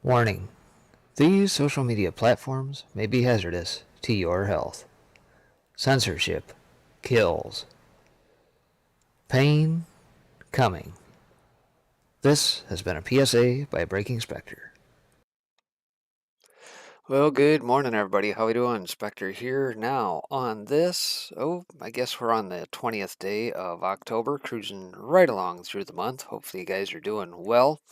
Warning: these social media platforms may be hazardous to your health. Censorship kills. Pain coming. This has been a PSA by Breaking Spectre. Well, good morning, everybody. How we doing? Spectre here now on this. I guess we're on the 20th day of October, cruising right along through the month. Hopefully, you guys are doing well.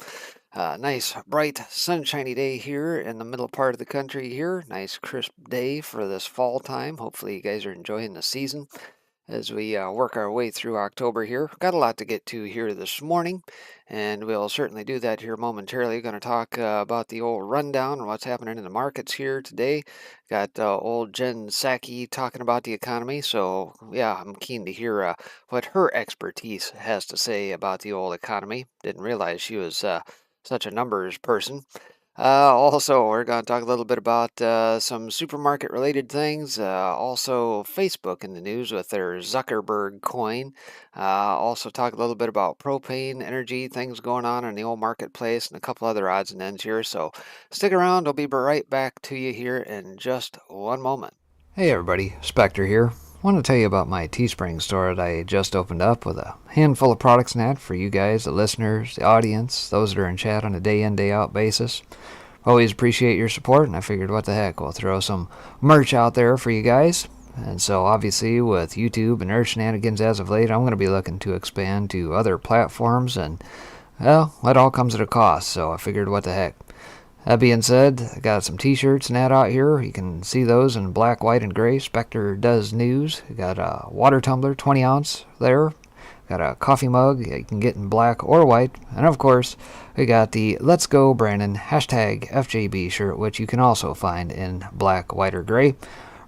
Nice, bright, sunshiny day here in the middle part of the country here. Nice, crisp day for this fall time. Hopefully, you guys are enjoying the season as we work our way through October here. Got a lot to get to here this morning, and we'll certainly do that here momentarily. Going to talk about the old rundown and what's happening in the markets here today. Got old Jen Psaki talking about the economy, so yeah, I'm keen to hear what her expertise has to say about the old economy. Didn't realize she was such a numbers person. Also, we're going to talk a little bit about some supermarket related things. Also, Facebook in the news with their Zuckerberg coin. Also, talk a little bit about propane, energy, things going on in the old marketplace, and a couple other odds and ends here. So stick around. I'll be right back to you here in just one moment. Hey, everybody. Spectre here. I want to tell you about my Teespring store that I just opened up with a handful of products in that for you guys, the listeners, the audience, those that are in chat on a day in, day out basis. Always appreciate your support, and I figured what the heck, we'll throw some merch out there for you guys. And so obviously with YouTube and nerd shenanigans as of late, I'm going to be looking to expand to other platforms, and well, that all comes at a cost, so I figured what the heck. That being said, I got some t-shirts and that out here. You can see those in black, white, and gray. Spectre Does News. Got a water tumbler, 20 ounce there. Got a coffee mug you can get in black or white. And of course, we got the Let's Go Brandon #FJB shirt, which you can also find in black, white, or gray.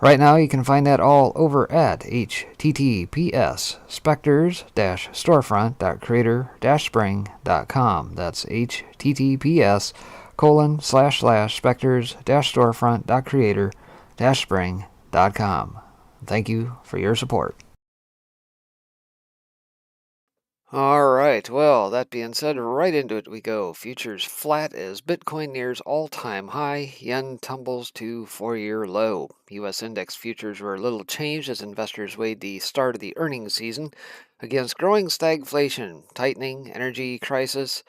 Right now, you can find that all over at https specters-storefront.creator-spring.com. That's https://specters-storefront.creator-spring.com. Thank you for your support. All right, well, that being said, right into it we go. Futures flat as Bitcoin nears all-time high, yen tumbles to four-year low. U.S. index futures were a little changed as investors weighed the start of the earnings season against growing stagflation, tightening, energy crisis,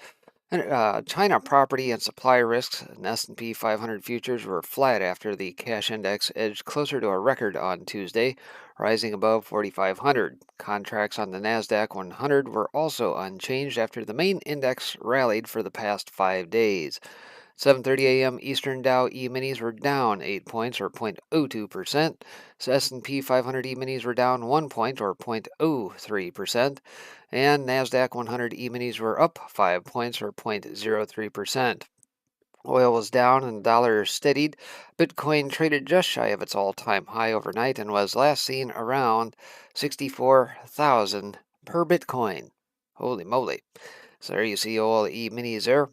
and China property and supply risks. And S&P 500 futures were flat after the cash index edged closer to a record on Tuesday, rising above 4,500. Contracts on the Nasdaq 100 were also unchanged after the main index rallied for the past 5 days. 7:30 a.m. Eastern Dow E-minis were down 8 points or 0.02%. So S&P 500 E-minis were down 1 point or 0.03%. And Nasdaq 100 E-minis were up 5 points or 0.03%. Oil was down and the dollar steadied. Bitcoin traded just shy of its all-time high overnight and was last seen around 64,000 per Bitcoin. Holy moly. So there you see all E-minis there.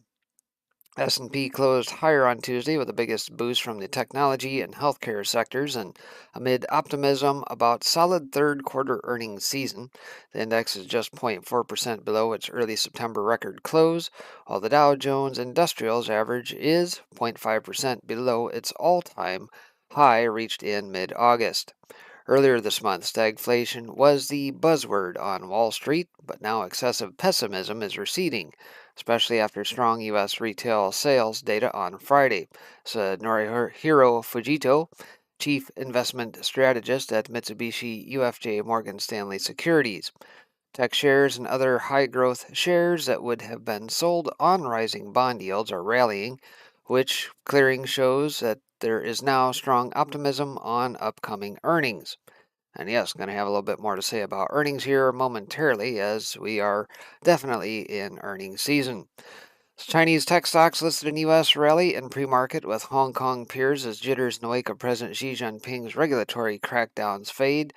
S&P closed higher on Tuesday with the biggest boost from the technology and healthcare sectors, and amid optimism about solid third quarter earnings season, the index is just 0.4% below its early September record close, while the Dow Jones Industrials average is 0.5% below its all-time high reached in mid-August. Earlier this month, stagflation was the buzzword on Wall Street, but now excessive pessimism is receding, especially after strong U.S. retail sales data on Friday, said Norihiro Fujito, chief investment strategist at Mitsubishi UFJ Morgan Stanley Securities. Tech shares and other high-growth shares that would have been sold on rising bond yields are rallying, which clearing shows that there is now strong optimism on upcoming earnings. And yes, I'm going to have a little bit more to say about earnings here momentarily, as we are definitely in earnings season. Chinese tech stocks listed in U.S. rally in pre-market with Hong Kong peers as jitters in the wake of President Xi Jinping's regulatory crackdowns fade.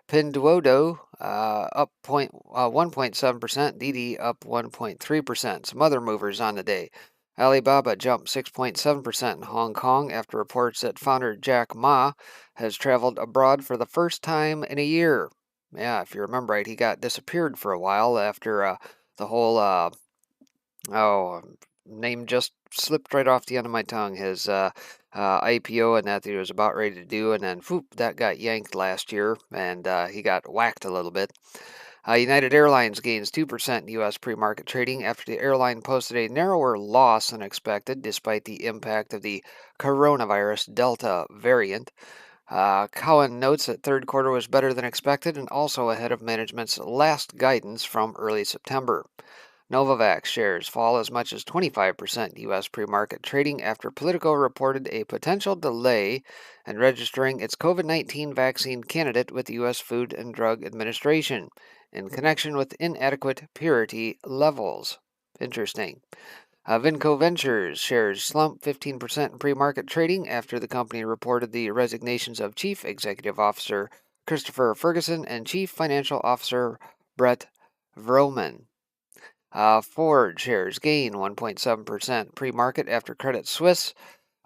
Pinduoduo up 1.7%, Didi up 1.3%. Some other movers on the day. Alibaba jumped 6.7% in Hong Kong after reports that founder Jack Ma has traveled abroad for the first time in a year. Yeah, if you remember right, he got disappeared for a while after the whole name just slipped right off the end of my tongue. His IPO and that he was about ready to do, and then whoop, that got yanked last year, and he got whacked a little bit. United Airlines gains 2% in U.S. pre-market trading after the airline posted a narrower loss than expected despite the impact of the coronavirus Delta variant. Cowen notes that third quarter was better than expected and also ahead of management's last guidance from early September. Novavax shares fall as much as 25% in U.S. pre-market trading after Politico reported a potential delay in registering its COVID-19 vaccine candidate with the U.S. Food and Drug Administration in connection with inadequate purity levels. Interesting. Vinco Ventures shares slumped 15% in pre-market trading after the company reported the resignations of Chief Executive Officer Christopher Ferguson and Chief Financial Officer Brett Vroman. Ford shares gain 1.7% pre-market after Credit Suisse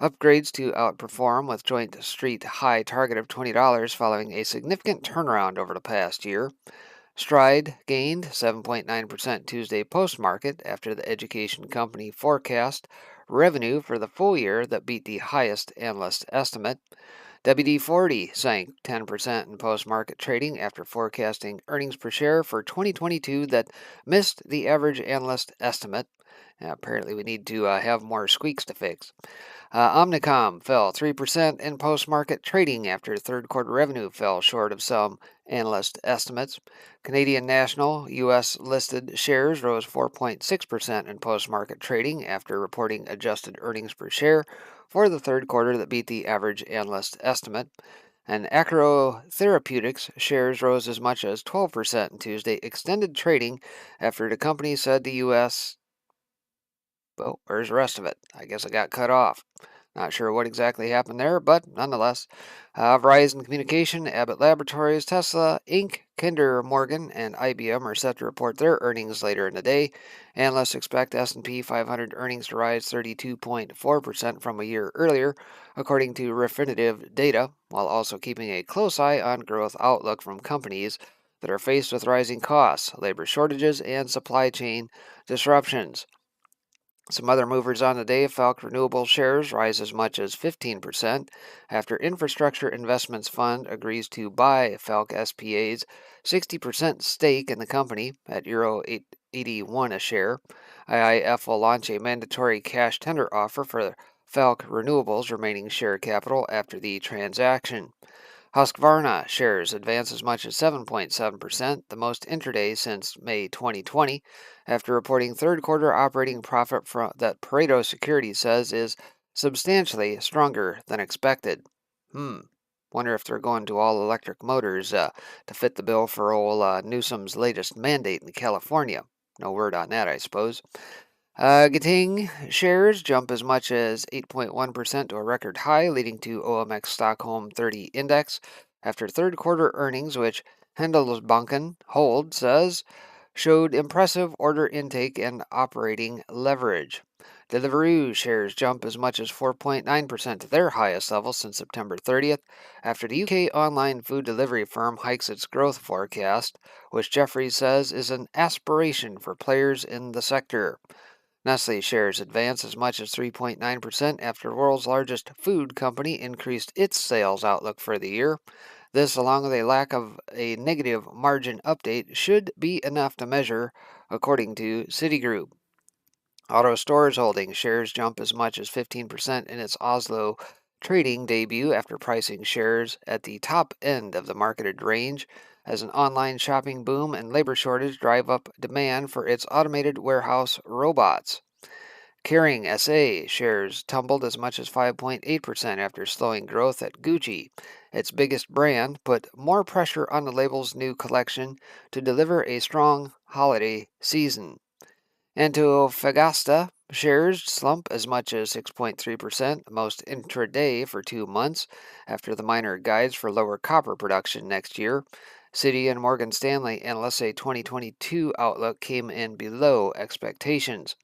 upgrades to outperform with joint street high target of $20 following a significant turnaround over the past year. Stride gained 7.9% Tuesday post-market after the education company forecast revenue for the full year that beat the highest analyst estimate. WD-40 sank 10% in post-market trading after forecasting earnings per share for 2022 that missed the average analyst estimate. Apparently we need to have more squeaks to fix. Omnicom fell 3% in post-market trading after third quarter revenue fell short of some analyst estimates. Canadian National U.S. listed shares rose 4.6% in post-market trading after reporting adjusted earnings per share for the third quarter that beat the average analyst estimate. And Acro Therapeutics shares rose as much as 12% in Tuesday extended trading after the company said the U.S. Well, where's the rest of it? I guess it got cut off. Not sure what exactly happened there, but nonetheless. Verizon Communication, Abbott Laboratories, Tesla, Inc., Kinder Morgan, and IBM are set to report their earnings later in the day. Analysts expect S&P 500 earnings to rise 32.4% from a year earlier, according to Refinitiv data, while also keeping a close eye on growth outlook from companies that are faced with rising costs, labor shortages, and supply chain disruptions. Some other movers on the day, Falck Renewable shares rise as much as 15% after Infrastructure Investments Fund agrees to buy Falck SPA's 60% stake in the company at Euro 81 a share. IIF will launch a mandatory cash tender offer for Falck Renewables' remaining share capital after the transaction. Husqvarna shares advance as much as 7.7%, the most intraday since May 2020, after reporting third quarter operating profit that Pareto Securities says is substantially stronger than expected. Wonder if they're going to all electric motors to fit the bill for old Newsom's latest mandate in California. No word on that, I suppose. Geting shares jump as much as 8.1% to a record high, leading to OMX Stockholm 30 index after third quarter earnings, which Handelsbanken Hold says showed impressive order intake and operating leverage. Deliveroo shares jump as much as 4.9% to their highest level since September 30th after the UK online food delivery firm hikes its growth forecast, which Jefferies says is an aspiration for players in the sector. Nestle shares advance as much as 3.9% after the world's largest food company increased its sales outlook for the year. This, along with a lack of a negative margin update, should be enough to measure, according to Citigroup. Auto Stores Holdings shares jump as much as 15% in its Oslo trading debut after pricing shares at the top end of the marketed range as an online shopping boom and labor shortage drive up demand for its automated warehouse robots. Kering SA shares tumbled as much as 5.8% after slowing growth at Gucci. Its biggest brand put more pressure on the label's new collection to deliver a strong holiday season. Antofagasta shares slump as much as 6.3%, most intraday for 2 months, after the miner guides for lower copper production next year. Citi and Morgan Stanley analysts say 2022 outlook came in below expectations.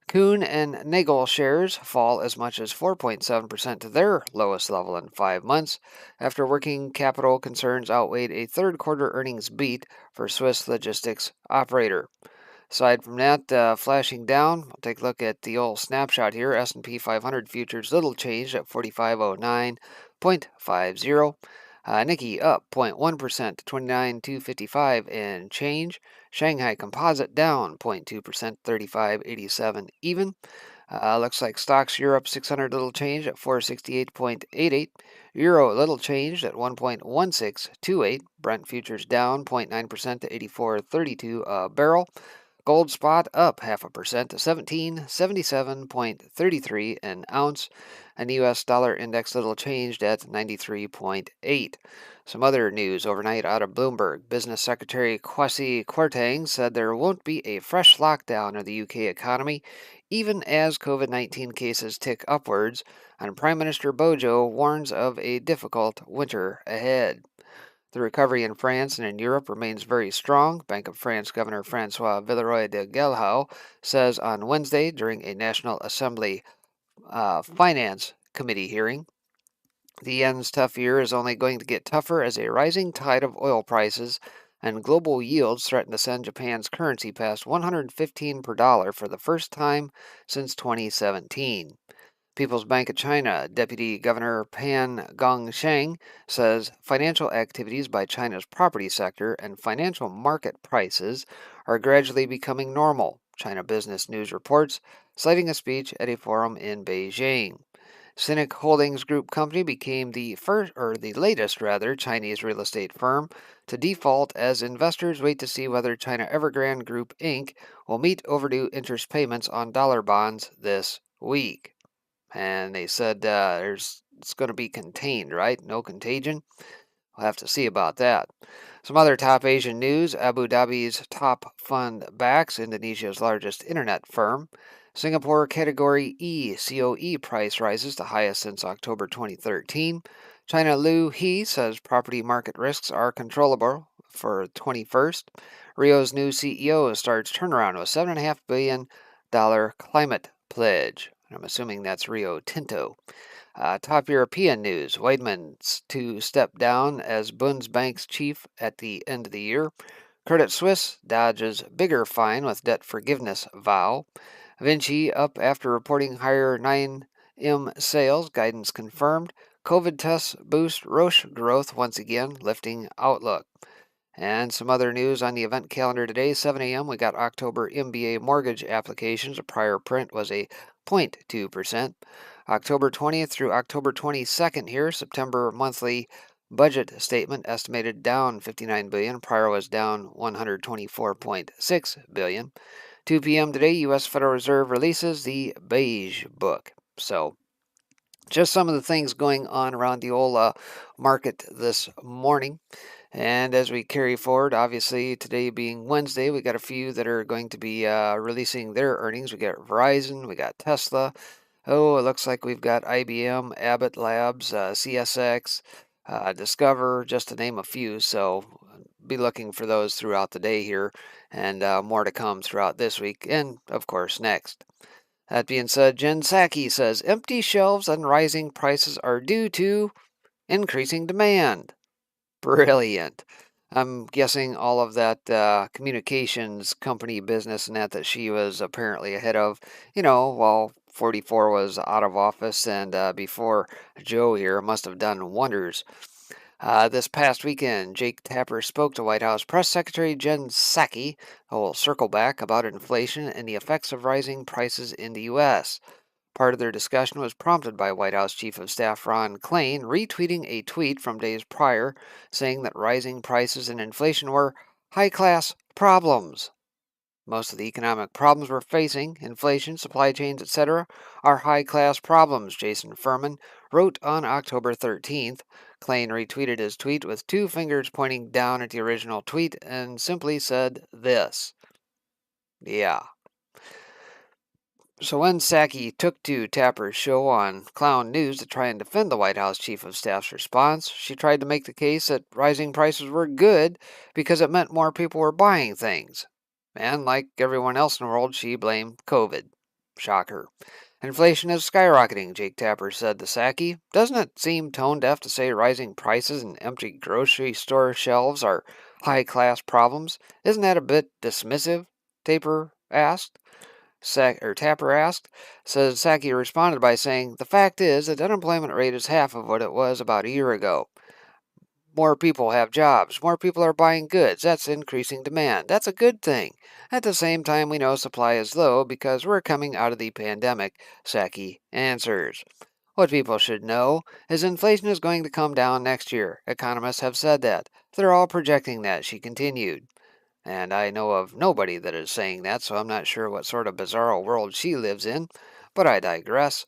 Kuhn and Nagel shares fall as much as 4.7% to their lowest level in 5 months, after working capital concerns outweighed a third quarter earnings beat for Swiss logistics operator. Aside from that, flashing down, we'll take a look at the old snapshot here. S&P 500 futures little changed at 4509.50. Nikkei up 0.1% to 29,255 and change. Shanghai Composite down 0.2%, 35.87 even. Looks like stocks Europe 600 little change at 468.88. Euro little changed at 1.1628. Brent futures down 0.9% to 84.32 a barrel. Gold spot up 0.5% to 1777.33 an ounce, and the U.S. dollar index little changed at 93.8. Some other news overnight out of Bloomberg. Business Secretary Kwasi Kwarteng said there won't be a fresh lockdown of the UK economy, even as COVID-19 cases tick upwards, and Prime Minister Bojo warns of a difficult winter ahead. The recovery in France and in Europe remains very strong. Bank of France Governor Francois Villeroy de Guilhau says on Wednesday during a National Assembly Finance Committee hearing. The yen's tough year is only going to get tougher as a rising tide of oil prices and global yields threaten to send Japan's currency past 115 per dollar for the first time since 2017. People's Bank of China Deputy Governor Pan Gongsheng says financial activities by China's property sector and financial market prices are gradually becoming normal, China Business News reports, citing a speech at a forum in Beijing. Sinic Holdings Group Company became the latest Chinese real estate firm to default as investors wait to see whether China Evergrande Group Inc. will meet overdue interest payments on dollar bonds this week. And they said it's going to be contained, right? No contagion. We'll have to see about that. Some other top Asian news. Abu Dhabi's top fund backs Indonesia's largest internet firm. Singapore Category E COE price rises to highest since October 2013. China Liu He says property market risks are controllable for 21st. Rio's new CEO starts turnaround with $7.5 billion climate pledge. I'm assuming that's Rio Tinto. Top European news. Weidmann's to step down as Bundesbank's chief at the end of the year. Credit Suisse dodges bigger fine with debt forgiveness vow. Vinci up after reporting higher 9M sales, guidance confirmed. COVID tests boost Roche growth once again, lifting outlook. And some other news on the event calendar today, 7 a.m. we got October MBA mortgage applications. A prior print was a 0.2%. October 20th through October 22nd here, September monthly budget statement estimated down $59 billion. Prior was down $124.6 billion. 2 p.m. today, U.S. Federal Reserve releases the Beige Book. So just some of the things going on around the old market this morning. And as we carry forward, obviously today being Wednesday, we got a few that are going to be releasing their earnings. We got Verizon, we got Tesla. Oh, it looks like we've got IBM, Abbott Labs, CSX, Discover, just to name a few. So be looking for those throughout the day here, and more to come throughout this week, and of course next. That being said, Jen Psaki says empty shelves and rising prices are due to increasing demand. Brilliant. I'm guessing all of that communications company business and that she was apparently ahead of, while 44 was out of office and before Joe here must have done wonders. This past weekend, Jake Tapper spoke to White House Press Secretary Jen Psaki, who will circle back about inflation and the effects of rising prices in the U.S. Part of their discussion was prompted by White House Chief of Staff Ron Klain retweeting a tweet from days prior saying that rising prices and inflation were high-class problems. Most of the economic problems we're facing, inflation, supply chains, etc., are high-class problems, Jason Furman wrote on October 13th. Klain retweeted his tweet with two fingers pointing down at the original tweet and simply said this. Yeah. So when Psaki took to Tapper's show on Clown News to try and defend the White House Chief of Staff's response, she tried to make the case that rising prices were good because it meant more people were buying things. And like everyone else in the world, she blamed COVID. Shocker. Inflation is skyrocketing, Jake Tapper said to Psaki. Doesn't it seem tone deaf to say rising prices and empty grocery store shelves are high-class problems? Isn't that a bit dismissive? Tapper asked. Tapper asked, said Psaki responded by saying, "The fact is that the unemployment rate is half of what it was about a year ago. More people have jobs. More people are buying goods. That's increasing demand. That's a good thing. At the same time, we know supply is low because we're coming out of the pandemic," Psaki answers. "What people should know is inflation is going to come down next year. Economists have said that. They're all projecting that," she continued. And I know of nobody that is saying that, so I'm not sure what sort of bizarro world she lives in. But I digress.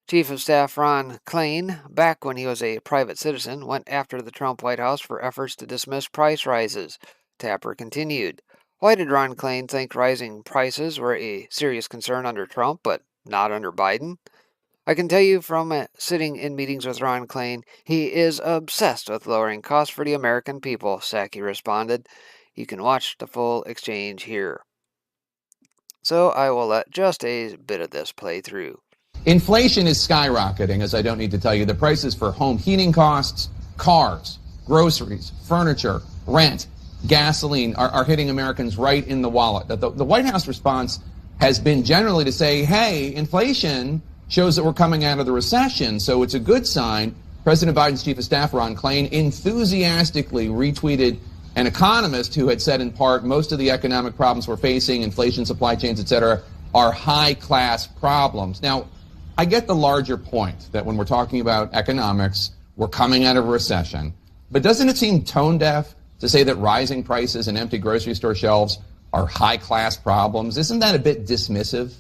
Chief of Staff Ron Klain, back when he was a private citizen, went after the Trump White House for efforts to dismiss price rises. Tapper continued. "Why did Ron Klain think rising prices were a serious concern under Trump, but not under Biden? I can tell you from sitting in meetings with Ron Klain, he is obsessed with lowering costs for the American people," Psaki responded. You can watch the full exchange here. So I will let just a bit of this play through. Inflation is skyrocketing, as I don't need to tell you. The prices for home heating costs, cars, groceries, furniture, rent, gasoline are hitting Americans right in the wallet. The White House response has been generally to say, hey, inflation shows that we're coming out of the recession, so it's a good sign. President Biden's chief of staff, Ron Klain, enthusiastically retweeted an economist who had said in part most of the economic problems we're facing, inflation, supply chains, et cetera, are high-class problems. Now, I get the larger point that when we're talking about economics, we're coming out of a recession. But doesn't it seem tone-deaf to say that rising prices and empty grocery store shelves are high-class problems? Isn't that a bit dismissive?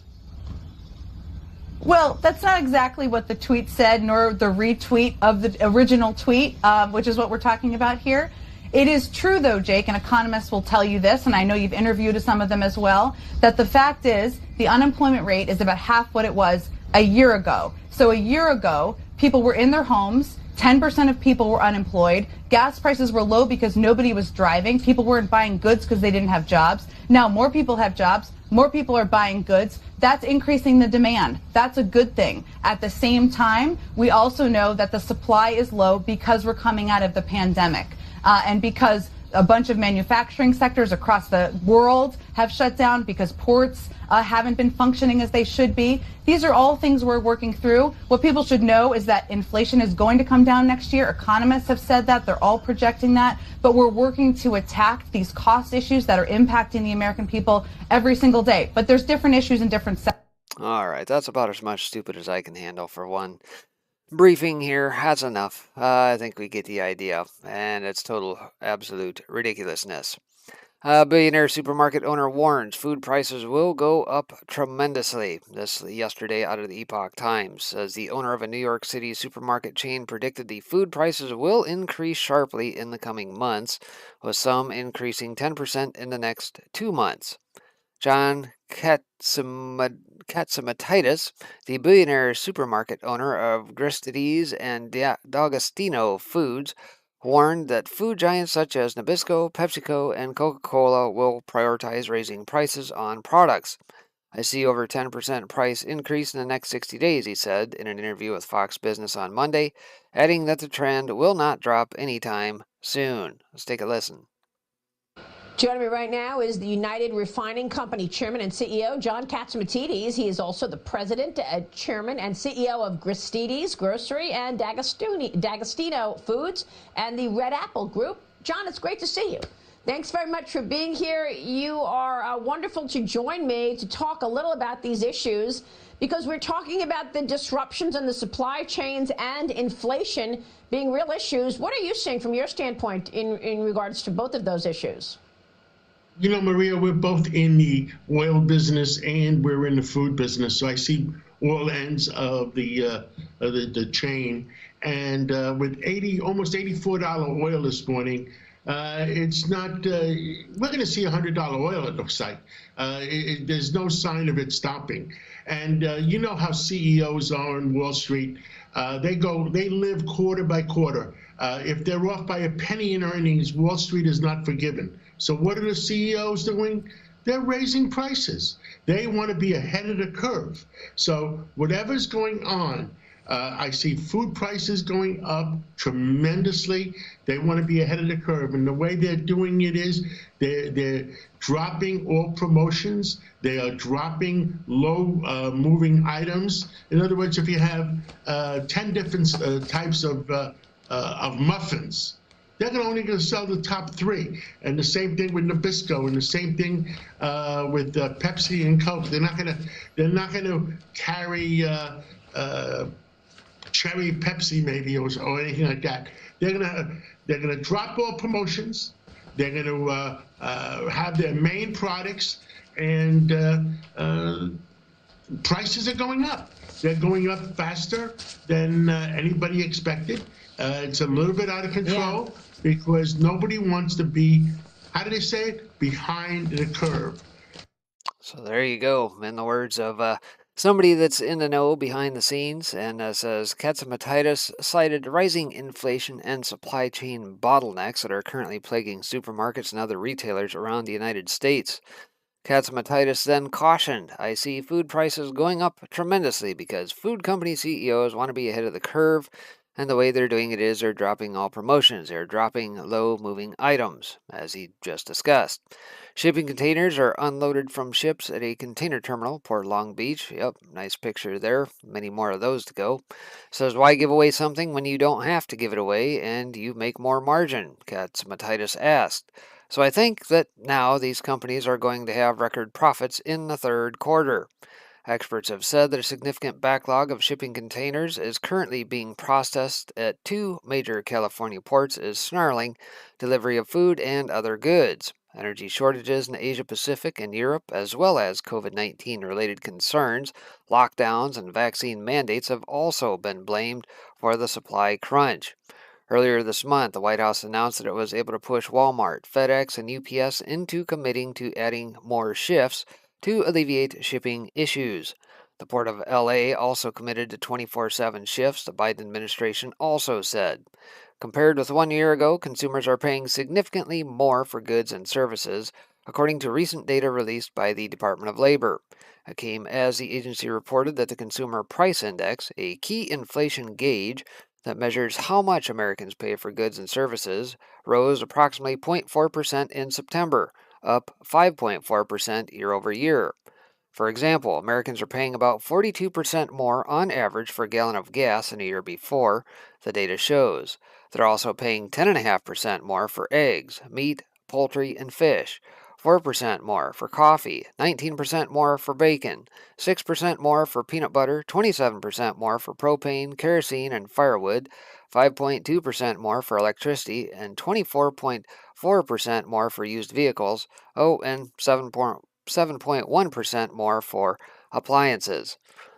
Well, that's not exactly what the tweet said, nor the retweet of the original tweet, which is what we're talking about here. It is true, though, Jake, and economists will tell you this, and I know you've interviewed some of them as well, that the fact is the unemployment rate is about half what it was a year ago. So a year ago, people were in their homes, 10% of people were unemployed, gas prices were low because nobody was driving, people weren't buying goods because they didn't have jobs. Now more people have jobs, more people are buying goods. That's increasing the demand. That's a good thing. At the same time, we also know that the supply is low because we're coming out of the pandemic. And because a bunch of manufacturing sectors across the world have shut down, because ports haven't been functioning as they should be. These are all things we're working through. What people should know is that inflation is going to come down next year. Economists have said that. They're all projecting that. But we're working to attack these cost issues that are impacting the American people every single day. But there's different issues in different sectors. All right, that's about as much stupid as I can handle for one briefing here. That's enough. I think we get the idea, and it's total absolute ridiculousness. Billionaire supermarket owner warns food prices will go up tremendously. This yesterday out of the Epoch Times, as the owner of a New York City supermarket chain predicted the food prices will increase sharply in the coming months, with some increasing 10% in the next 2 months. John Katsimatidis, the billionaire supermarket owner of Gristedes and D'Agostino Foods, warned that food giants such as Nabisco, PepsiCo, and Coca-Cola will prioritize raising prices on products. "I see over 10% price increase in the next 60 days, he said in an interview with Fox Business on Monday, adding that the trend will not drop anytime soon. Let's take a listen. Joining me right now is the United Refining Company Chairman and CEO, John Katsimatidis. He is also the President, Chairman, and CEO of Gristedes Grocery and D'Agostino Foods and the Red Apple Group. John, it's great to see you. Thanks very much for being here. You are wonderful to join me to talk a little about these issues, because we're talking about the disruptions in the supply chains and inflation being real issues. What are you seeing from your standpoint in regards to both of those issues? You know, Maria, we're both in the oil business and we're in the food business, so I see all ends of the chain. And with almost $84 oil this morning, it's not. We're going to see $100 oil. It looks like there's no sign of it stopping. And you know how CEOs are on Wall Street. They live quarter by quarter. If they're off by a penny in earnings, Wall Street is not forgiven. So what are the CEOs doing? They're raising prices. They want to be ahead of the curve. So whatever's going on, I see food prices going up tremendously. They want to be ahead of the curve, and the way they're doing it is they're dropping all promotions. They are dropping low moving items. In other words, if you have 10 different types of muffins, they're only going to sell the top 3. And the same thing with Nabisco, and the same thing with Pepsi and Coke. They're not going to carry cherry Pepsi maybe or anything like that. They're gonna drop all promotions. They're gonna have their main products, and prices are going up. They're going up faster than anybody expected. It's a little bit out of control because nobody wants to be, how do they say it, behind the curve. So there you go. In the words of somebody that's in the know behind the scenes, and says Katsumatitis cited rising inflation and supply chain bottlenecks that are currently plaguing supermarkets and other retailers around the United States. Katsumatitis then cautioned, I see food prices going up tremendously because food company CEOs want to be ahead of the curve, and the way they're doing it is they're dropping all promotions. They're dropping low-moving items, as he just discussed. Shipping containers are unloaded from ships at a container terminal, Port Long Beach. Yep, nice picture there. Many more of those to go. Says, why give away something when you don't have to give it away and you make more margin? Katsumatitis asked. So I think that now these companies are going to have record profits in the third quarter. Experts have said that a significant backlog of shipping containers is currently being processed at 2 major California ports is snarling delivery of food and other goods. Energy shortages in the Asia Pacific and Europe, as well as COVID-19 related concerns, lockdowns, and vaccine mandates have also been blamed for the supply crunch. Earlier this month, the White House announced that it was able to push Walmart, FedEx, and UPS into committing to adding more shifts to alleviate shipping issues. The Port of LA also committed to 24/7 shifts, the Biden administration also said. Compared with 1 year ago, consumers are paying significantly more for goods and services, according to recent data released by the Department of Labor. It came as the agency reported that the Consumer Price Index, a key inflation gauge that measures how much Americans pay for goods and services, rose approximately 0.4% in September, up 5.4% year over year. For example, Americans are paying about 42% more on average for a gallon of gas than a year before, the data shows. They're also paying 10.5% more for eggs, meat, poultry, and fish, 4% more for coffee, 19% more for bacon, 6% more for peanut butter, 27% more for propane, kerosene, and firewood, 5.2% more for electricity, and 24.4% more for used vehicles, and 7.1% more for appliances.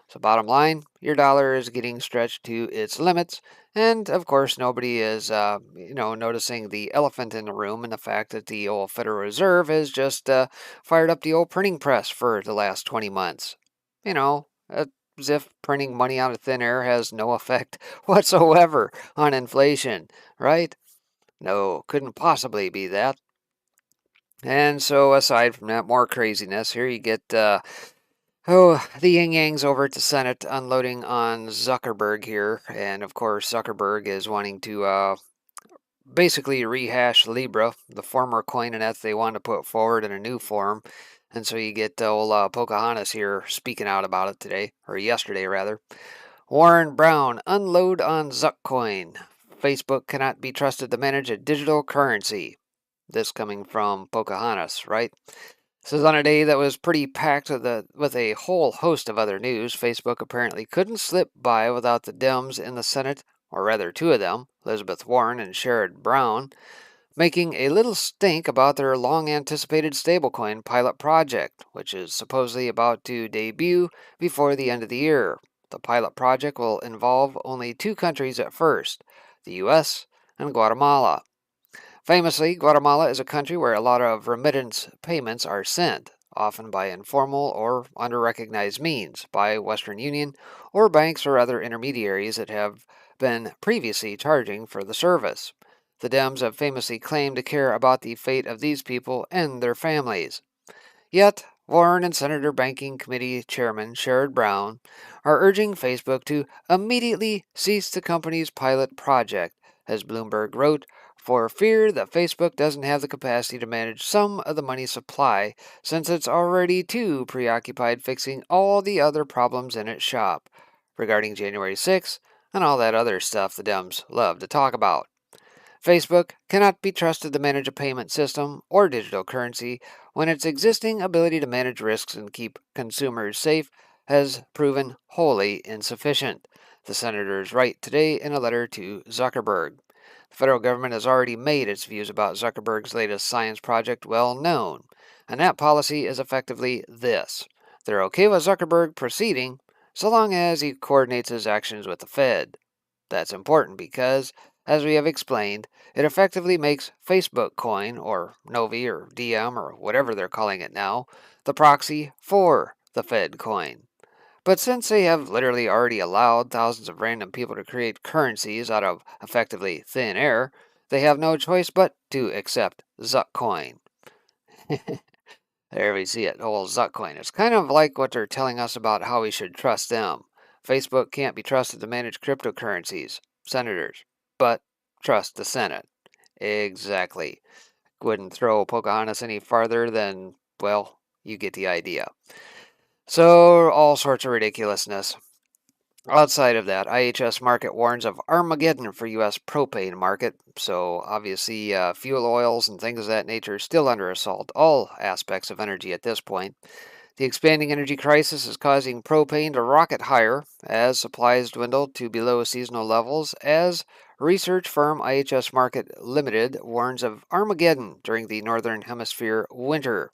So bottom line, your dollar is getting stretched to its limits, and of course nobody is, noticing the elephant in the room and the fact that the old Federal Reserve has just fired up the old printing press for the last 20 months. As if printing money out of thin air has no effect whatsoever on inflation, right? No, couldn't possibly be that. And so aside from that, more craziness, here you get the yin yangs over at the Senate unloading on Zuckerberg here. And of course, Zuckerberg is wanting to basically rehash Libra, the former coin and that they want to put forward in a new form. And so you get old Pocahontas here speaking out about it today, or yesterday rather. Warren Brown, unload on Zuckcoin. Facebook cannot be trusted to manage a digital currency. This coming from Pocahontas, right? This is on a day that was pretty packed with a whole host of other news. Facebook apparently couldn't slip by without the Dems in the Senate, or rather 2 of them, Elizabeth Warren and Sherrod Brown, making a little stink about their long-anticipated stablecoin pilot project, which is supposedly about to debut before the end of the year. The pilot project will involve only 2 countries at first, the U.S. and Guatemala. Famously, Guatemala is a country where a lot of remittance payments are sent, often by informal or under-recognized means, by Western Union or banks or other intermediaries that have been previously charging for the service. The Dems have famously claimed to care about the fate of these people and their families. Yet, Warren and Senator Banking Committee Chairman Sherrod Brown are urging Facebook to immediately cease the company's pilot project, as Bloomberg wrote, for fear that Facebook doesn't have the capacity to manage some of the money supply since it's already too preoccupied fixing all the other problems in its shop, regarding January 6th and all that other stuff the Dems love to talk about. Facebook cannot be trusted to manage a payment system or digital currency when its existing ability to manage risks and keep consumers safe has proven wholly insufficient, the senators write today in a letter to Zuckerberg. The federal government has already made its views about Zuckerberg's latest science project well known, and that policy is effectively this. They're okay with Zuckerberg proceeding so long as he coordinates his actions with the Fed. That's important because, as we have explained, it effectively makes Facebook Coin, or Novi, or DM, or whatever they're calling it now, the proxy for the Fed coin. But since they have literally already allowed thousands of random people to create currencies out of effectively thin air, they have no choice but to accept Zuckcoin. There we see it, old Zuckcoin. It's kind of like what they're telling us about how we should trust them. Facebook can't be trusted to manage cryptocurrencies, senators, but trust the Senate. Exactly. Wouldn't throw Pocahontas any farther than, well, you get the idea. So, all sorts of ridiculousness. Outside of that, IHS Markit warns of Armageddon for U.S. propane market. So, obviously, fuel oils and things of that nature are still under assault, all aspects of energy at this point. The expanding energy crisis is causing propane to rocket higher as supplies dwindle to below seasonal levels, as research firm IHS Markit Limited warns of Armageddon during the Northern Hemisphere winter.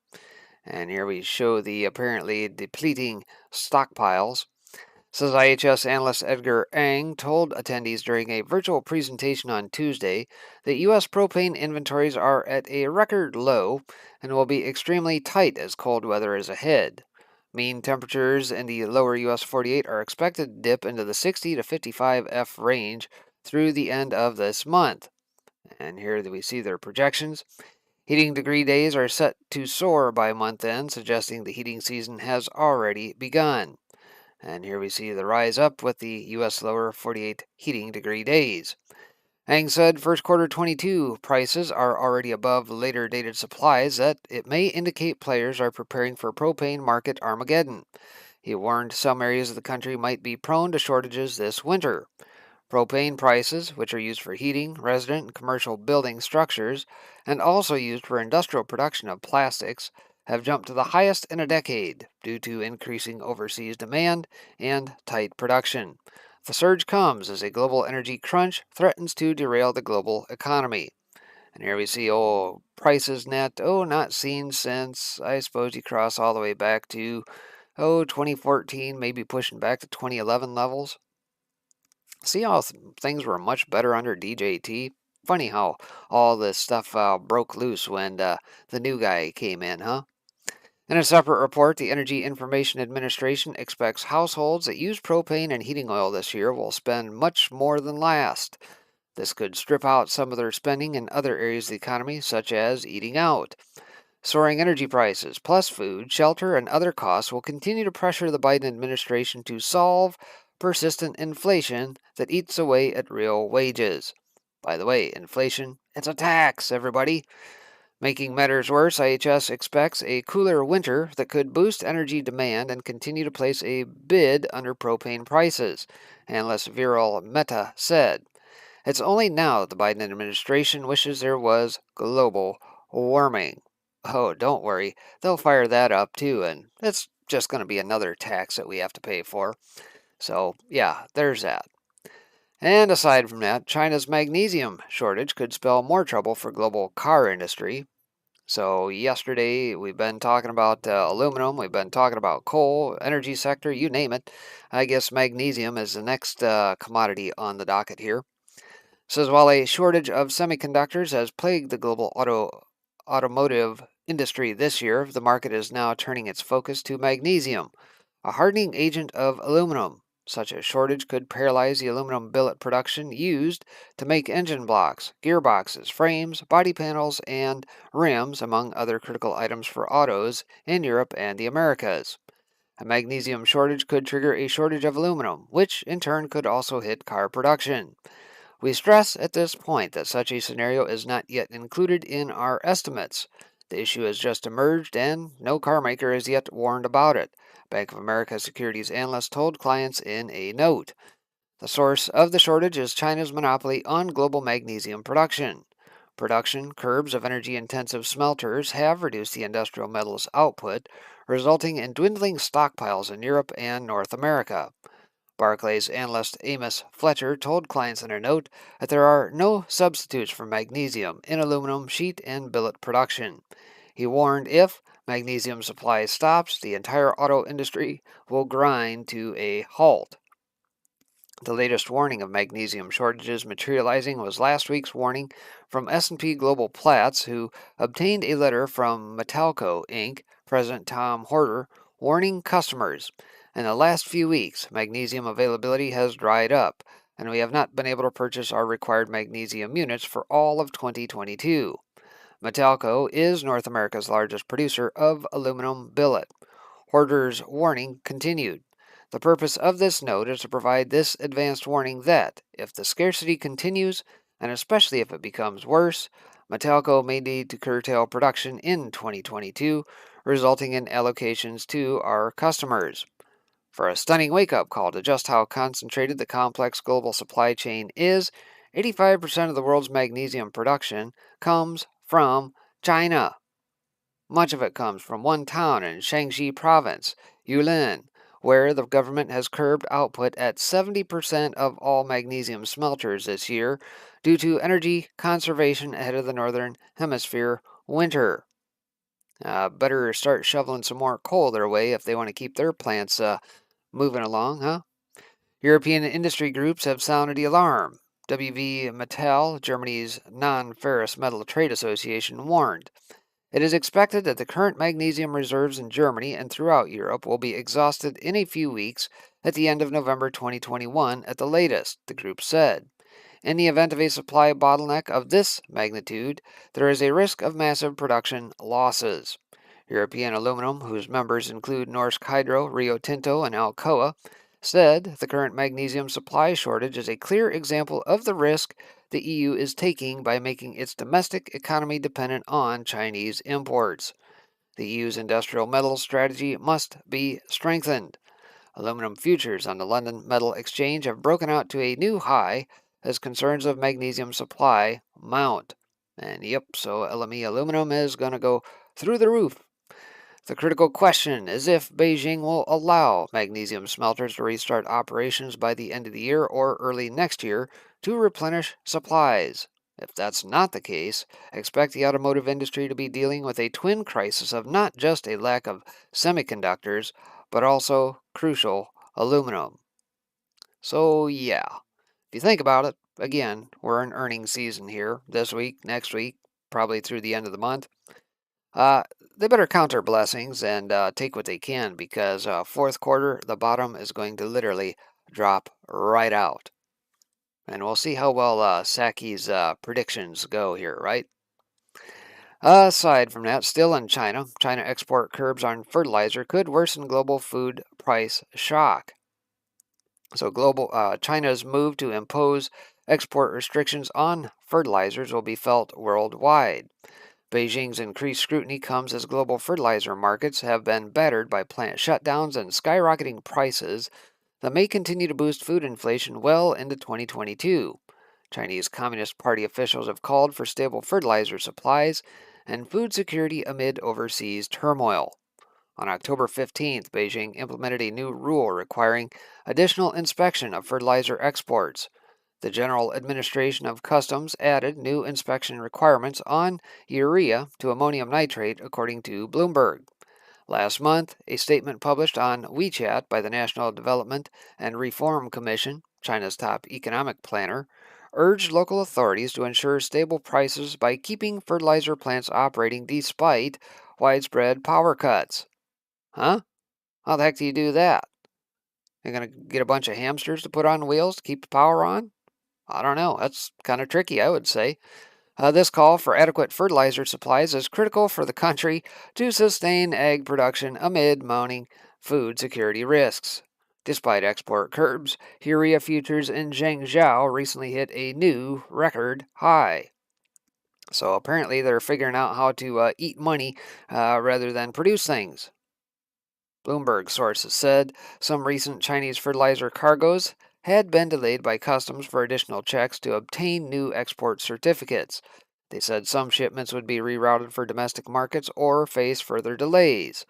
And here we show the apparently depleting stockpiles. Says IHS analyst Edgar Ang told attendees during a virtual presentation on Tuesday that U.S. propane inventories are at a record low and will be extremely tight as cold weather is ahead. Mean temperatures in the lower U.S. 48 are expected to dip into the 60 to 55 F range through the end of this month. And here we see their projections. Heating degree days are set to soar by month end, suggesting the heating season has already begun. And here we see the rise up with the U.S. lower 48 heating degree days. Ang said first quarter 22 prices are already above later dated supplies that it may indicate players are preparing for propane market Armageddon. He warned some areas of the country might be prone to shortages this winter. Propane prices, which are used for heating, resident, and commercial building structures, and also used for industrial production of plastics, have jumped to the highest in a decade due to increasing overseas demand and tight production. The surge comes as a global energy crunch threatens to derail the global economy. And here we see, prices net, not seen since, I suppose you cross all the way back to, 2014, maybe pushing back to 2011 levels. See how things were much better under DJT? Funny how all this stuff broke loose when the new guy came in, huh? In a separate report, the Energy Information Administration expects households that use propane and heating oil this year will spend much more than last. This could strip out some of their spending in other areas of the economy, such as eating out. Soaring energy prices, plus food, shelter, and other costs will continue to pressure the Biden administration to solve persistent inflation that eats away at real wages. By the way, inflation, it's a tax, everybody. Making matters worse, IHS expects a cooler winter that could boost energy demand and continue to place a bid under propane prices, analyst Viral Mehta said. It's only now that the Biden administration wishes there was global warming. Oh, don't worry, they'll fire that up too, and it's just going to be another tax that we have to pay for. So, yeah, there's that. And aside from that, China's magnesium shortage could spell more trouble for global car industry. So yesterday we've been talking about aluminum, we've been talking about coal, energy sector, you name it. I guess magnesium is the next commodity on the docket here. Says while a shortage of semiconductors has plagued the global automotive industry this year, the market is now turning its focus to magnesium, a hardening agent of aluminum. Such a shortage could paralyze the aluminum billet production used to make engine blocks, gearboxes, frames, body panels, and rims, among other critical items for autos in Europe and the Americas. A magnesium shortage could trigger a shortage of aluminum, which in turn could also hit car production. We stress at this point that such a scenario is not yet included in our estimates. The issue has just emerged and no car maker is yet warned about it, Bank of America securities analyst told clients in a note. The source of the shortage is China's monopoly on global magnesium production. Production curbs of energy-intensive smelters have reduced the industrial metals output, resulting in dwindling stockpiles in Europe and North America. Barclays analyst Amos Fletcher told clients in a note that there are no substitutes for magnesium in aluminum sheet and billet production. He warned if magnesium supply stops, the entire auto industry will grind to a halt. The latest warning of magnesium shortages materializing was last week's warning from S&P Global Platts, who obtained a letter from Metalco Inc. President Tom Horter warning customers, in the last few weeks, magnesium availability has dried up, and we have not been able to purchase our required magnesium units for all of 2022. Metalco is North America's largest producer of aluminum billet. Horter's warning continued. The purpose of this note is to provide this advanced warning that, if the scarcity continues, and especially if it becomes worse, Metalco may need to curtail production in 2022, resulting in allocations to our customers. For a stunning wake-up call to just how concentrated the complex global supply chain is, 85% of the world's magnesium production comes from China. Much of it comes from one town in Shaanxi Province, Yulin, where the government has curbed output at 70% of all magnesium smelters this year due to energy conservation ahead of the Northern Hemisphere winter. Better start shoveling some more coal their way if they want to keep their plants moving along, huh? European industry groups have sounded the alarm. WV Metall, Germany's non-ferrous metal trade association, warned. It is expected that the current magnesium reserves in Germany and throughout Europe will be exhausted in a few weeks at the end of November 2021 at the latest, the group said. In the event of a supply bottleneck of this magnitude, there is a risk of massive production losses. European Aluminum, whose members include Norsk Hydro, Rio Tinto, and Alcoa, said the current magnesium supply shortage is a clear example of the risk the EU is taking by making its domestic economy dependent on Chinese imports. The EU's industrial metals strategy must be strengthened. Aluminum futures on the London Metal Exchange have broken out to a new high as concerns of magnesium supply mount. And yep, so LME aluminum is going to go through the roof. The critical question is if Beijing will allow magnesium smelters to restart operations by the end of the year or early next year to replenish supplies. If that's not the case, expect the automotive industry to be dealing with a twin crisis of not just a lack of semiconductors, but also crucial aluminum. So yeah, if you think about it, again, we're in earnings season here this week, next week, probably through the end of the month. They better count their blessings and take what they can because fourth quarter, the bottom is going to literally drop right out. And we'll see how well Saki's predictions go here, right? Aside from that, still in China, China export curbs on fertilizer could worsen global food price shock. So China's move to impose export restrictions on fertilizers will be felt worldwide. Beijing's increased scrutiny comes as global fertilizer markets have been battered by plant shutdowns and skyrocketing prices that may continue to boost food inflation well into 2022. Chinese Communist Party officials have called for stable fertilizer supplies and food security amid overseas turmoil. On October 15th, Beijing implemented a new rule requiring additional inspection of fertilizer exports. The General Administration of Customs added new inspection requirements on urea to ammonium nitrate, according to Bloomberg. Last month, a statement published on WeChat by the National Development and Reform Commission, China's top economic planner, urged local authorities to ensure stable prices by keeping fertilizer plants operating despite widespread power cuts. Huh? How the heck do you do that? You're going to get a bunch of hamsters to put on wheels to keep the power on? I don't know. That's kind of tricky, I would say. This call for adequate fertilizer supplies is critical for the country to sustain ag production amid mounting food security risks. Despite export curbs, urea futures in Zhengzhou recently hit a new record high. So apparently they're figuring out how to eat money rather than produce things. Bloomberg sources said some recent Chinese fertilizer cargoes had been delayed by customs for additional checks to obtain new export certificates. They said some shipments would be rerouted for domestic markets or face further delays.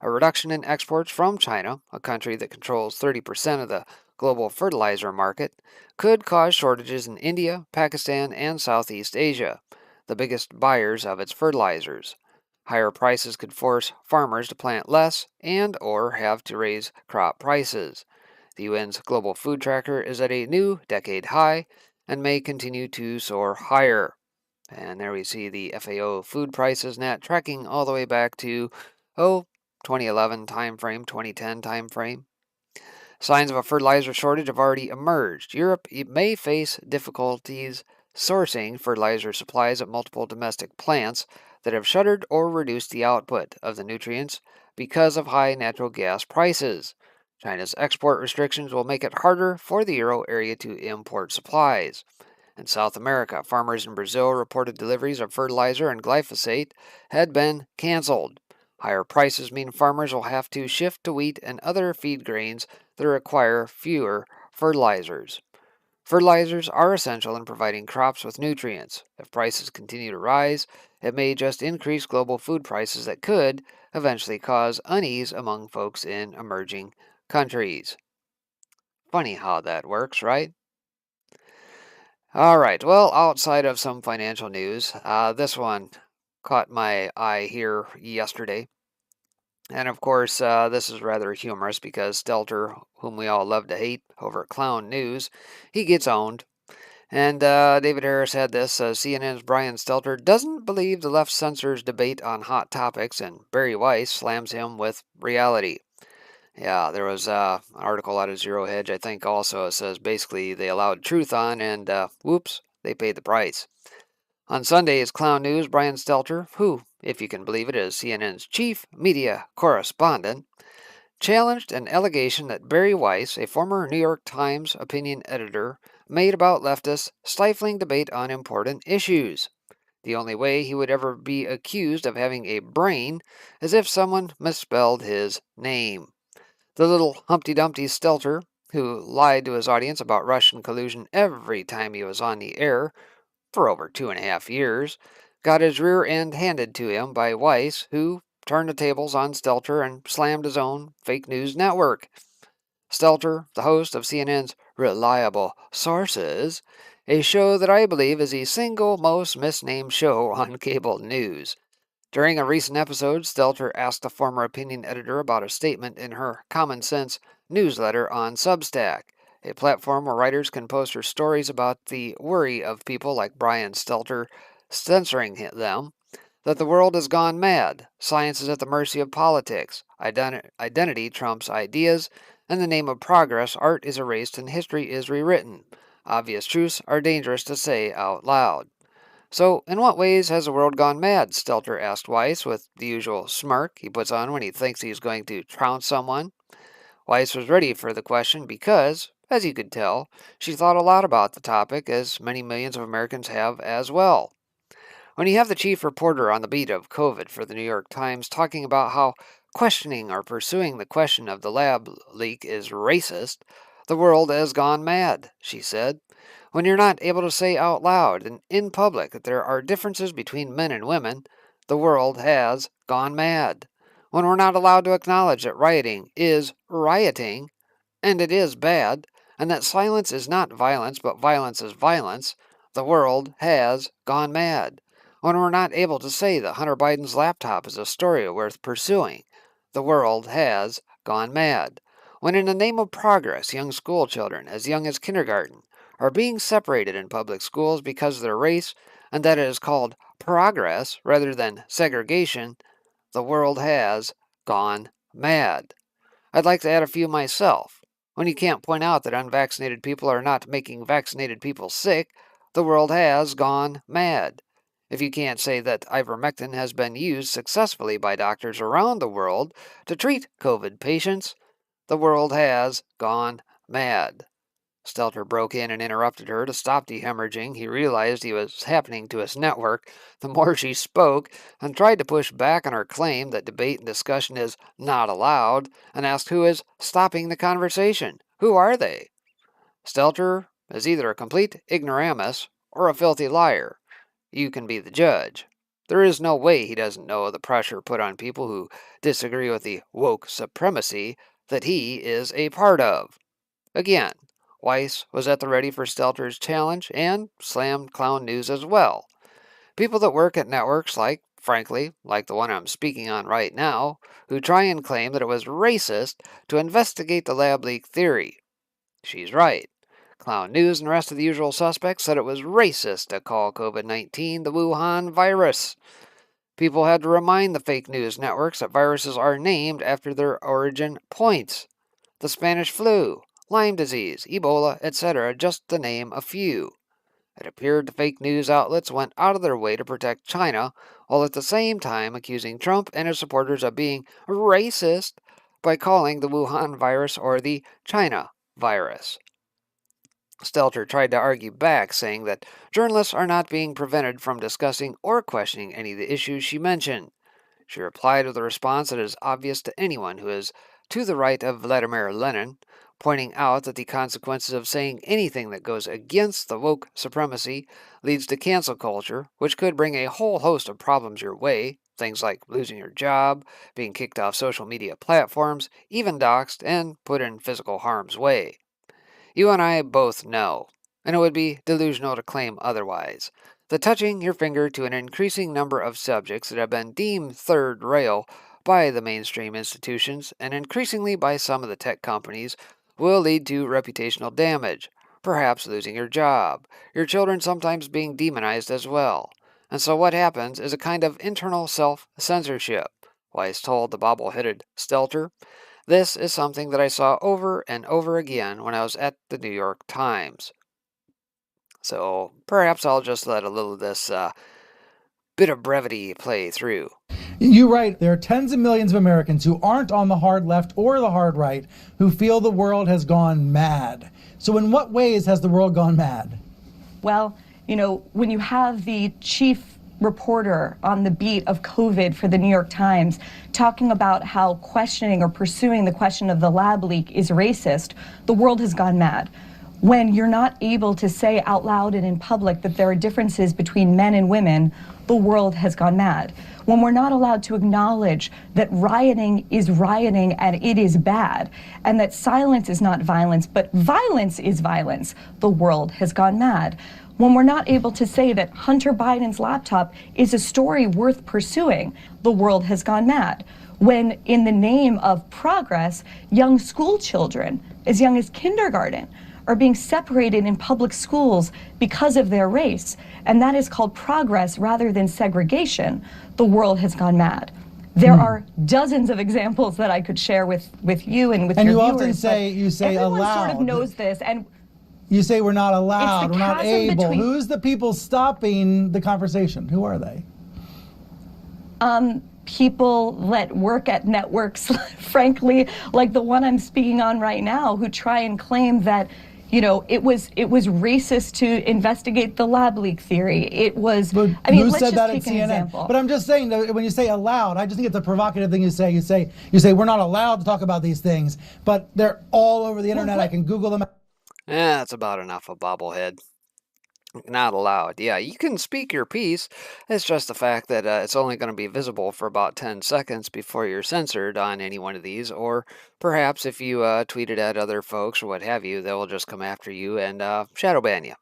A reduction in exports from China, a country that controls 30% of the global fertilizer market, could cause shortages in India, Pakistan, and Southeast Asia, the biggest buyers of its fertilizers. Higher prices could force farmers to plant less and or have to raise crop prices. The UN's global food tracker is at a new decade high and may continue to soar higher. And there we see the FAO food prices net tracking all the way back to 2011 timeframe, 2010 timeframe. Signs of a fertilizer shortage have already emerged. Europe may face difficulties sourcing fertilizer supplies at multiple domestic plants that have shuttered or reduced the output of the nutrients because of high natural gas prices. China's export restrictions will make it harder for the euro area to import supplies. In South America, farmers in Brazil reported deliveries of fertilizer and glyphosate had been canceled. Higher prices mean farmers will have to shift to wheat and other feed grains that require fewer fertilizers. Fertilizers are essential in providing crops with nutrients. If prices continue to rise, it may just increase global food prices that could eventually cause unease among folks in emerging countries. Funny how that works, right? All right, well, outside of some financial news, this one caught my eye here yesterday. And of course, this is rather humorous because Stelter, whom we all love to hate over at Clown News, he gets owned. And David Harris had this. CNN's Brian Stelter doesn't believe the left censors debate on hot topics, and Barry Weiss slams him with reality. Yeah, there was an article out of Zero Hedge, I think also. It says basically they allowed truth on, and whoops, they paid the price. On Sunday's Clown News, Brian Stelter, who, if you can believe it, is CNN's chief media correspondent, challenged an allegation that Barry Weiss, a former New York Times opinion editor, made about leftists stifling debate on important issues. The only way he would ever be accused of having a brain is if someone misspelled his name. The little Humpty Dumpty Stelter, who lied to his audience about Russian collusion every time he was on the air, for over 2.5 years, got his rear end handed to him by Weiss, who turned the tables on Stelter and slammed his own fake news network. Stelter, the host of CNN's Reliable Sources, a show that I believe is the single most misnamed show on cable news. During a recent episode, Stelter asked a former opinion editor about a statement in her Common Sense newsletter on Substack, a platform where writers can post their stories about the worry of people like Brian Stelter censoring them, that the world has gone mad, science is at the mercy of politics, identity trumps ideas, in the name of progress, art is erased and history is rewritten. Obvious truths are dangerous to say out loud. So, in what ways has the world gone mad? Stelter asked Weiss with the usual smirk he puts on when he thinks he's going to trounce someone. Weiss was ready for the question because, as you could tell, she thought a lot about the topic, as many millions of Americans have as well. When you have the chief reporter on the beat of COVID for the New York Times talking about how questioning or pursuing the question of the lab leak is racist, the world has gone mad, she said. When you're not able to say out loud and in public that there are differences between men and women, the world has gone mad. When we're not allowed to acknowledge that rioting is rioting, and it is bad, and that silence is not violence, but violence is violence, the world has gone mad. When we're not able to say that Hunter Biden's laptop is a story worth pursuing, the world has gone mad. When in the name of progress, young school children, as young as kindergarten, are being separated in public schools because of their race, and that it is called progress rather than segregation, the world has gone mad. I'd like to add a few myself. When you can't point out that unvaccinated people are not making vaccinated people sick, the world has gone mad. If you can't say that ivermectin has been used successfully by doctors around the world to treat COVID patients, the world has gone mad. Stelter broke in and interrupted her to stop the hemorrhaging. He realized he was happening to his network the more she spoke, and tried to push back on her claim that debate and discussion is not allowed, and asked who is stopping the conversation. Who are they? Stelter is either a complete ignoramus or a filthy liar. You can be the judge. There is no way he doesn't know the pressure put on people who disagree with the woke supremacy that he is a part of. Again, Weiss was at the ready for Stelter's challenge and slammed Clown News as well. People that work at networks frankly, like the one I'm speaking on right now, who try and claim that it was racist to investigate the lab leak theory. She's right. Clown News and the rest of the usual suspects said it was racist to call COVID-19 the Wuhan virus. People had to remind the fake news networks that viruses are named after their origin points. The Spanish flu, Lyme disease, Ebola, etc., just to name a few. It appeared the fake news outlets went out of their way to protect China, while at the same time accusing Trump and his supporters of being racist by calling the Wuhan virus or the China virus. Stelter tried to argue back, saying that journalists are not being prevented from discussing or questioning any of the issues she mentioned. She replied with a response that is obvious to anyone who is to the right of Vladimir Lenin, pointing out that the consequences of saying anything that goes against the woke supremacy leads to cancel culture, which could bring a whole host of problems your way, things like losing your job, being kicked off social media platforms, even doxxed, and put in physical harm's way. You and I both know, and it would be delusional to claim otherwise, that touching your finger to an increasing number of subjects that have been deemed third rail by the mainstream institutions and increasingly by some of the tech companies will lead to reputational damage, perhaps losing your job, your children sometimes being demonized as well. And so what happens is a kind of internal self-censorship. Weiss told the bobble-headed Stelter. This is something that I saw over and over again when I was at the New York Times. So perhaps I'll just let a little of this bit of brevity play through. You're right. There are tens of millions of Americans who aren't on the hard left or the hard right who feel the world has gone mad. So in what ways has the world gone mad? Well, when you have the chief reporter on the beat of COVID for the New York Times talking about how questioning or pursuing the question of the lab leak is racist, the world has gone mad. When you're not able to say out loud and in public that there are differences between men and women, the world has gone mad. When we're not allowed to acknowledge that rioting is rioting and it is bad, and that silence is not violence, but violence is violence, the world has gone mad. When we're not able to say that Hunter Biden's laptop is a story worth pursuing, the world has gone mad. When, in the name of progress, young school children, as young as kindergarten, are being separated in public schools because of their race, and that is called progress rather than segregation, the world has gone mad. There are dozens of examples that I could share with you and with your viewers. And you say everyone allowed. Sort of knows this, and you say we're not allowed, we're not able. between... Who's the people stopping the conversation? Who are they? People that work at networks, frankly, like the one I'm speaking on right now, who try and claim that it was racist to investigate the lab leak theory. It was. But let's said just that take at an CNN. example. But I'm just saying that when you say allowed, I just think it's a provocative thing you say. You say we're not allowed to talk about these things, but they're all over the internet. I can Google them. That's about enough of bobblehead. Not allowed. Yeah, you can speak your piece. It's just the fact that it's only going to be visible for about 10 seconds before you're censored on any one of these, or perhaps if you tweet it at other folks or what have you, they will just come after you and shadow ban you.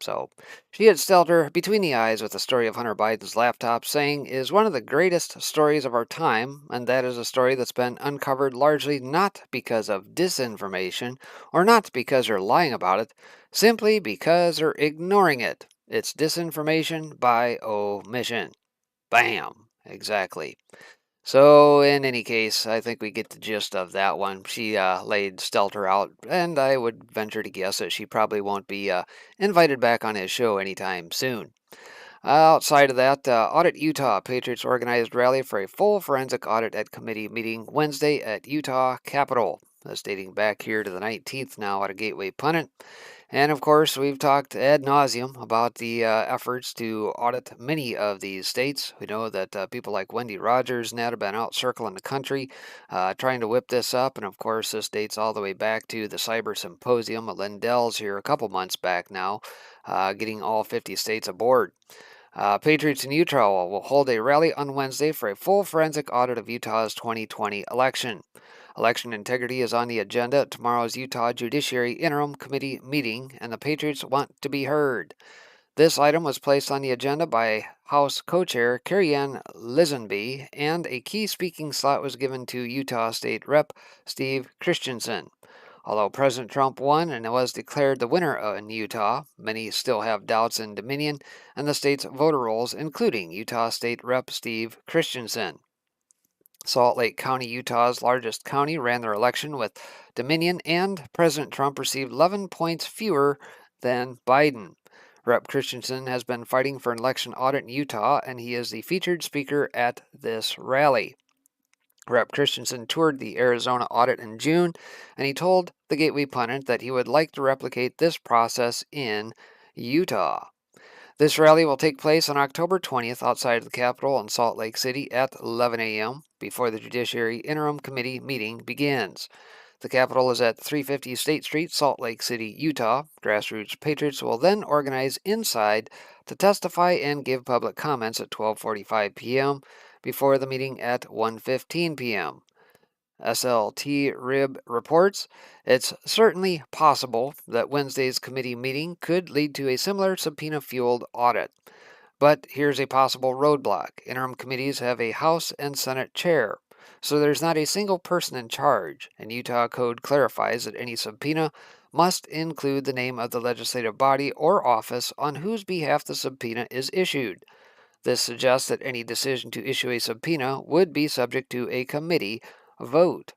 So, she hit Stelter between the eyes with the story of Hunter Biden's laptop, saying is one of the greatest stories of our time, and that is a story that's been uncovered largely not because of disinformation, or not because they're lying about it, simply because they're ignoring it. It's disinformation by omission. Bam! Exactly. So, in any case, I think we get the gist of that one. She laid Stelter out, and I would venture to guess that she probably won't be invited back on his show anytime soon. Outside of that, Audit Utah Patriots organized rally for a full forensic audit at committee meeting Wednesday at Utah Capitol. That's dating back here to the 19th now at a Gateway Pundit. And of course, we've talked ad nauseum about the efforts to audit many of these states. We know that people like Wendy Rogers and that have been out circling the country trying to whip this up. And of course, this dates all the way back to the Cyber Symposium at Lindell's here a couple months back now, getting all 50 states aboard. Patriots in Utah will hold a rally on Wednesday for a full forensic audit of Utah's 2020 election. Election integrity is on the agenda at tomorrow's Utah Judiciary Interim Committee meeting, and the Patriots want to be heard. This item was placed on the agenda by House co-chair Carrie-Ann Lisenby, and a key speaking slot was given to Utah State Rep. Steve Christensen. Although President Trump won and was declared the winner in Utah, many still have doubts in Dominion and the state's voter rolls, including Utah State Rep. Steve Christensen. Salt Lake County, Utah's largest county, ran their election with Dominion, and President Trump received 11 points fewer than Biden. Rep. Christensen has been fighting for an election audit in Utah, and he is the featured speaker at this rally. Rep. Christensen toured the Arizona audit in June, and he told the Gateway Pundit that he would like to replicate this process in Utah. This rally will take place on October 20th outside of the Capitol in Salt Lake City at 11 a.m. before the Judiciary Interim Committee meeting begins. The Capitol is at 350 State Street, Salt Lake City, Utah. Grassroots Patriots will then organize inside to testify and give public comments at 12:45 p.m. before the meeting at 1:15 p.m. SLT Rib reports, it's certainly possible that Wednesday's committee meeting could lead to a similar subpoena-fueled audit. But here's a possible roadblock. Interim committees have a House and Senate chair, so there's not a single person in charge, and Utah code clarifies that any subpoena must include the name of the legislative body or office on whose behalf the subpoena is issued. This suggests that any decision to issue a subpoena would be subject to a committee vote.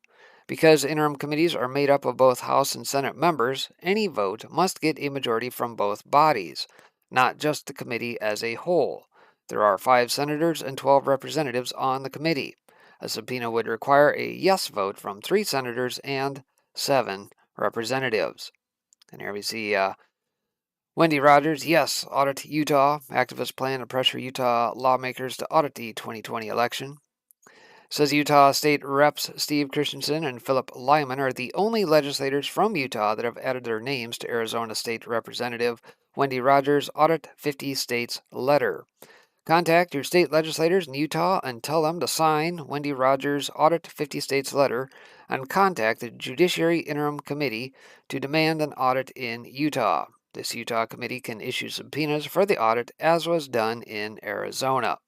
Because interim committees are made up of both House and Senate members, any vote must get a majority from both bodies, not just the committee as a whole. There are 5 senators and 12 representatives on the committee. A subpoena would require a yes vote from 3 senators and 7 representatives. And here we see Wendy Rogers, yes, audit Utah. Activists plan to pressure Utah lawmakers to audit the 2020 election. Says Utah State Reps Steve Christensen and Philip Lyman are the only legislators from Utah that have added their names to Arizona State Representative Wendy Rogers' Audit 50 States letter. Contact your state legislators in Utah and tell them to sign Wendy Rogers' Audit 50 States letter, and contact the Judiciary Interim Committee to demand an audit in Utah. This Utah committee can issue subpoenas for the audit, as was done in Arizona.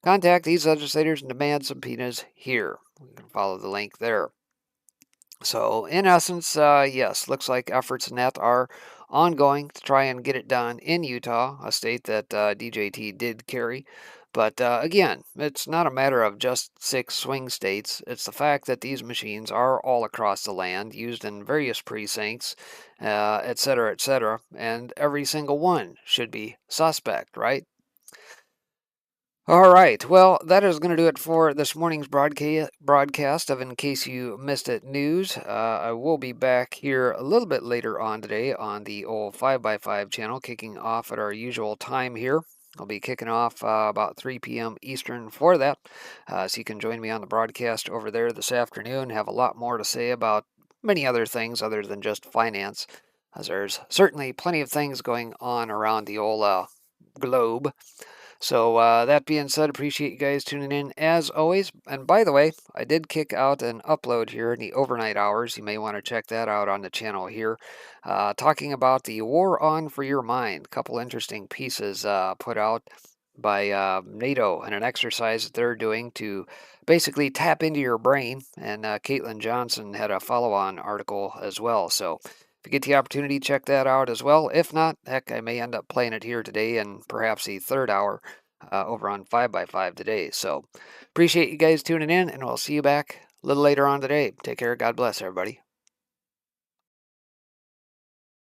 Contact these legislators and demand subpoenas here. You can follow the link there. So, in essence, yes, looks like efforts in that are ongoing to try and get it done in Utah, a state that DJT did carry. But again, it's not a matter of just 6 swing states. It's the fact that these machines are all across the land, used in various precincts, etc., etc., and every single one should be suspect, right? All right, well, that is going to do it for this morning's broadcast of In Case You Missed It News. I will be back here a little bit later on today on the old 5x5 channel, kicking off at our usual time here. I'll be kicking off about 3 p.m. Eastern for that, so you can join me on the broadcast over there this afternoon. Have a lot more to say about many other things other than just finance, as there's certainly plenty of things going on around the old globe. So that being said, appreciate you guys tuning in as always. And by the way, I did kick out an upload here in the overnight hours. You may want to check that out on the channel here. Talking about the War On For Your Mind. A couple interesting pieces put out by NATO and an exercise that they're doing to basically tap into your brain. And Caitlin Johnson had a follow-on article as well. So if you get the opportunity, check that out as well. If not, heck, I may end up playing it here today and perhaps the 3rd hour over on 5x5 today. So appreciate you guys tuning in, and we'll see you back a little later on today. Take care. God bless, everybody.